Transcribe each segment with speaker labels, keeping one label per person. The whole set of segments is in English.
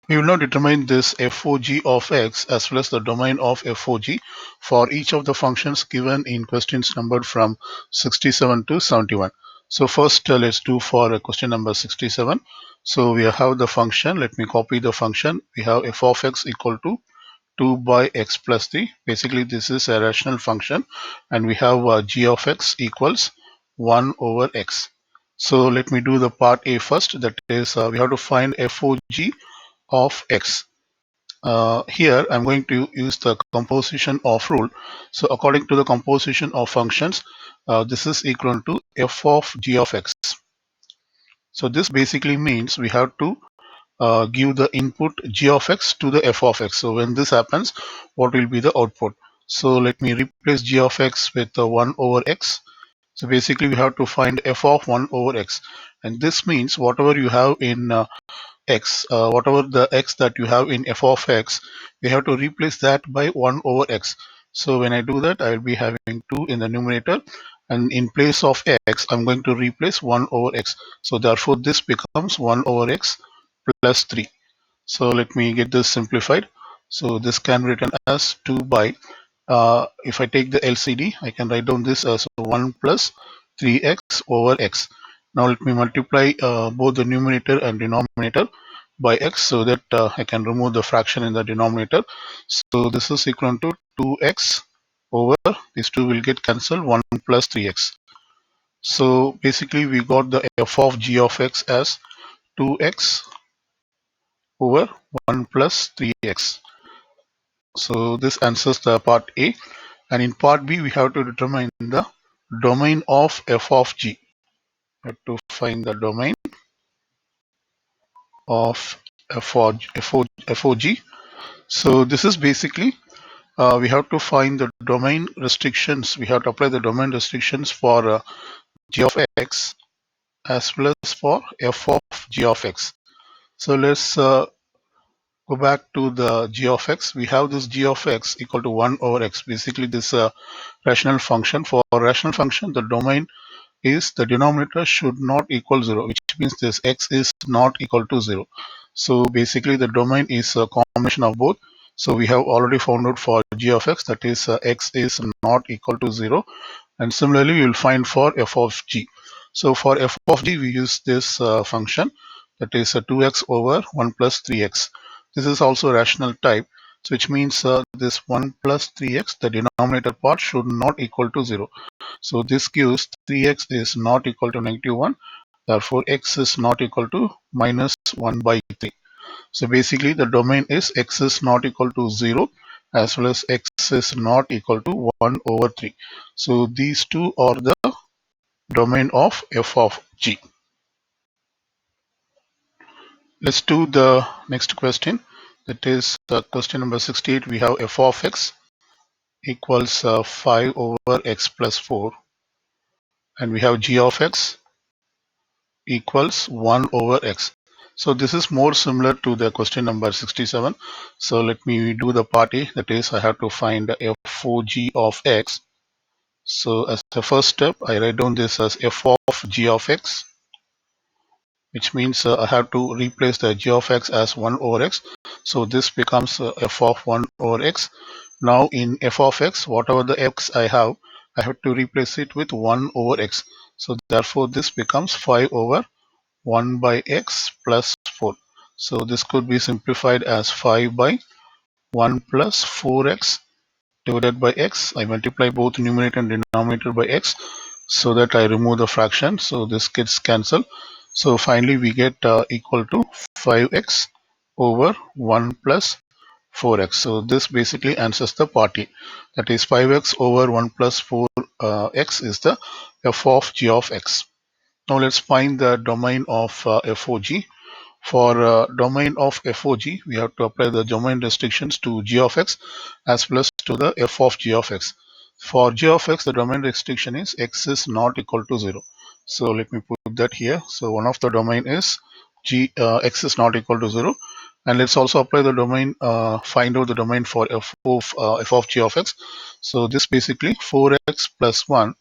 Speaker 1: We will now determine this FOG of x as well as the domain of FOG for each of the functions given in questions numbered from 67 to 71. So first let's do for question number 67. So we have the function. Let me copy the function. We have f of x equal to 2 by x plus 3. Basically this is a rational function, and we have g of x equals 1 over x. So let me do the part A first. That is we have to find FOG of x. Here I'm going to use the composition of rule. So according to the composition of functions, this is equal to f of g of x. So this basically means we have to give the input g of x to the f of x. So when this happens, what will be the output? So let me replace g of x with 1 over x. So basically we have to find f of 1 over x, and this means whatever you have in x, whatever the x that you have in f of x, we have to replace that by 1 over x. So when I do that, I will be having 2 in the numerator, and in place of x, I'm going to replace 1 over x. So therefore this becomes 1 over x plus 3. So let me get this simplified. So this can be written as 2 by, if I take the LCD, I can write down this as 1 plus 3x over x. Now let me multiply both the numerator and denominator by x, so that I can remove the fraction in the denominator. So this is equal to 2x over, these two will get cancelled, 1 plus 3x. So basically we got the f of g of x as 2x over 1 plus 3x. So this answers the part A. And in part B, we have to determine the domain of f of g. We have to find the domain of FOG. So this is basically, we have to find the domain restrictions. We have to apply the domain restrictions for g of x as well as for f of g of x. So let's go back to the g of x. We have this g of x equal to 1 over x. Basically this rational function. For a rational function, the domain is the denominator should not equal 0, which means this x is not equal to 0. So basically the domain is a combination of both. So we have already found out for g of x, that is x is not equal to 0, and similarly we will find for f of g. So for f of g, we use this function, that is 2x over 1 plus 3x. This is also rational type, so which means this 1 plus 3x, the denominator part should not equal to 0. So this gives 3x is not equal to -1. Therefore, x is not equal to minus 1 by 3. So basically, the domain is x is not equal to 0 as well as x is not equal to 1 over 3. So these two are the domain of f of g. Let's do the next question. That is question number 68. We have f of x equals 5 over x plus 4, and we have g of x equals 1 over x. So this is more similar to the question number 67. So let me do the part A. That is, I have to find the FOG of x. So as the first step, I write down this as f of g of x, which means I have to replace the g of x as 1 over x. So this becomes f of 1 over x. Now in f of x, whatever the x I have to replace it with 1 over x. So therefore this becomes 5 over 1 by x plus 4. So this could be simplified as 5 by 1 plus 4x divided by x. I multiply both numerator and denominator by x so that I remove the fraction. So this gets cancelled. So finally we get equal to 5x over 1 plus 4x. So this basically answers the part A. That is 5x over 1 plus 4x is the f of g of x. Now let's find the domain of FOG. For domain of FOG, we have to apply the domain restrictions to g of x as well as to the f of g of x. For g of x, the domain restriction is x is not equal to 0. So let me put that here. So one of the domain is x is not equal to 0. And let's also apply the domain, find out the domain for f of g of x. So this basically 4x plus 1,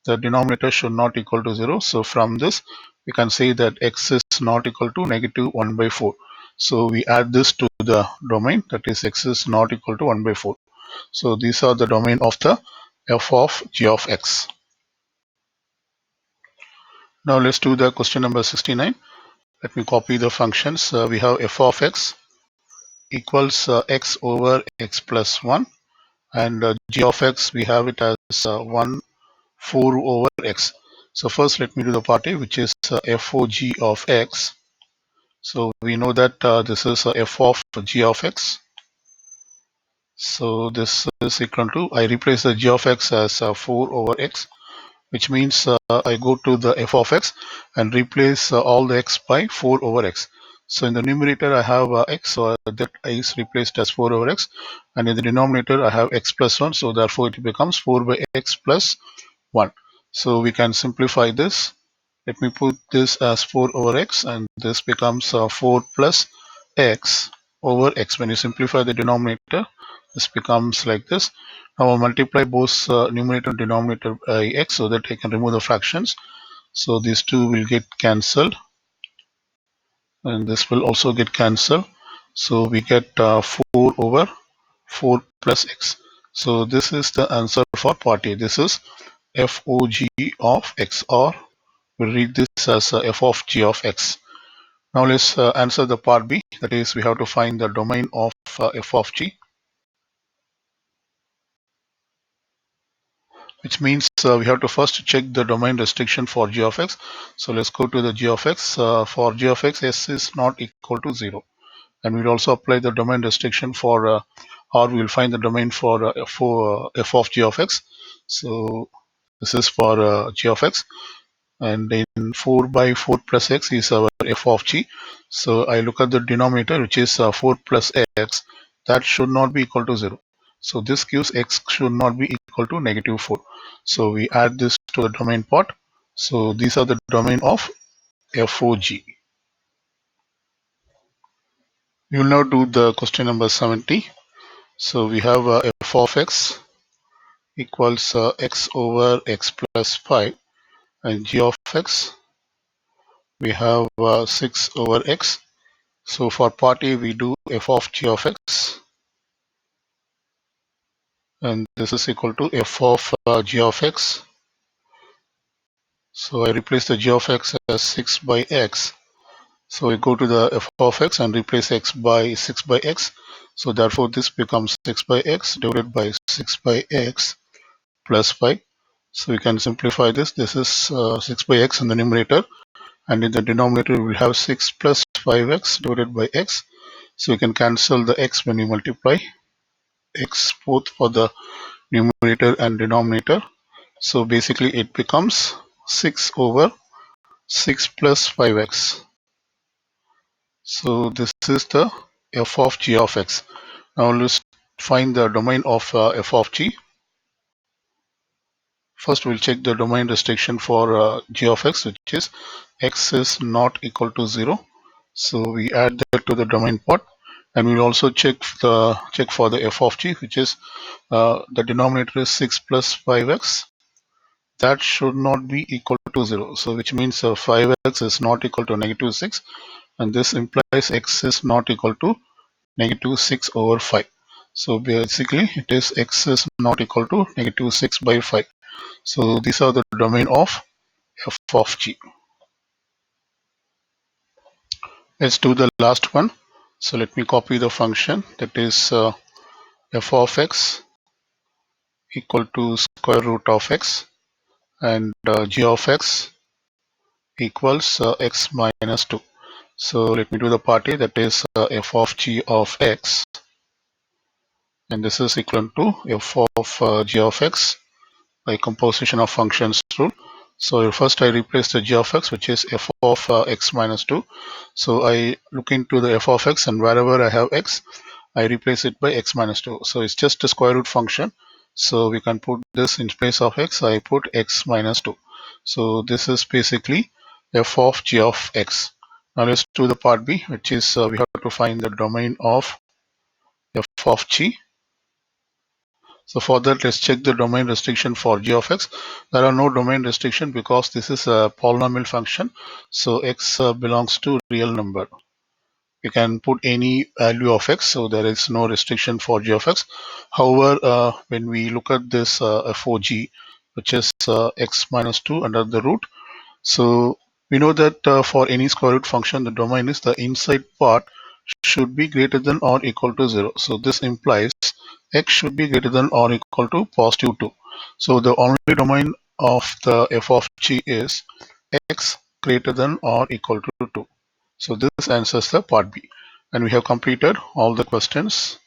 Speaker 1: the denominator should not equal to 0. So from this, we can say that x is not equal to -1 by 4. So we add this to the domain, that is x is not equal to 1 by 4. So these are the domain of the f of g of x. Now let's do the question number 69. Let me copy the functions. We have f of x equals x over x plus 1, and g of x we have it as 1 4 over x. So first let me do the party, which is fog of x. So we know that this is f of g of x. So this is equal to, I replace the g of x as 4 over x, which means I go to the f of x and replace all the x by 4 over x. So in the numerator I have x, so that is replaced as 4 over x, and in the denominator I have x plus 1, so therefore it becomes 4 by x plus 1. So we can simplify this. Let me put this as 4 over x, and this becomes 4 plus x over x. When you simplify the denominator, this becomes like this. Now I'll multiply both numerator and denominator by x so that I can remove the fractions. So these two will get cancelled, and this will also get cancelled. So we get 4 over 4 plus x. So this is the answer for part A. This is fog of x, or we'll read this as f of g of x. Now let's answer the part B. That is, we have to find the domain of f of g, which means we have to first check the domain restriction for g of x. So let's go to the g of x. For g of x, s is not equal to 0. And we'll also apply the domain restriction for, or we'll find the domain for f of g of x. So this is for g of x. And in 4 by 4 plus x is our f of g. So I look at the denominator, which is 4 plus x. That should not be equal to 0. So this gives x should not be equal to negative 4. So we add this to the domain part. So these are the domain of fog. We will now do the question number 70. So we have f of x equals x over x plus 5, and g of x we have 6 over x. So for part A, we do f of g of x, and this is equal to f of g of x. So I replace the g of x as 6 by x. So we go to the f of x and replace x by 6 by x. So therefore this becomes 6 by x divided by 6 by x plus 5. So we can simplify this. This is 6 by x in the numerator, and in the denominator we will have 6 plus 5x divided by x. So we can cancel the x when you multiply x both for the numerator and denominator. So basically it becomes 6 over 6 plus 5x. So this is the f of g of x. Now let's find the domain of f of g. First we'll check the domain restriction for g of x is not equal to 0. So we add that to the domain part, and we'll also check for the f of g, which is the denominator is 6 plus 5x. That should not be equal to 0. So which means 5x is not equal to negative 6, and this implies x is not equal to negative 6 over 5. So basically it is x is not equal to negative 6 by 5. So these are the domain of f of g. Let's do the last one. So let me copy the function, that is f of x equal to square root of x, and g of x equals x minus 2. So let me do the party, that is f of g of x, and this is equal to f of g of x by composition of functions rule. So first I replace the g of x, which is f of x minus 2. So I look into the f of x, and wherever I have x, I replace it by x minus 2. So it's just a square root function. So we can put this in place of x, I put x minus 2. So this is basically f of g of x. Now let's do the part B, which is we have to find the domain of f of g. So for that, let's check the domain restriction for g of x. There are no domain restriction because this is a polynomial function. So x belongs to real number. You can put any value of x, so there is no restriction for g of x. However, when we look at this f(g), which is x minus 2 under the root, so we know that for any square root function, the domain is the inside part should be greater than or equal to 0. So this implies x should be greater than or equal to positive 2. So the only domain of the f of g is x greater than or equal to 2. So this answers the part B. And we have completed all the questions.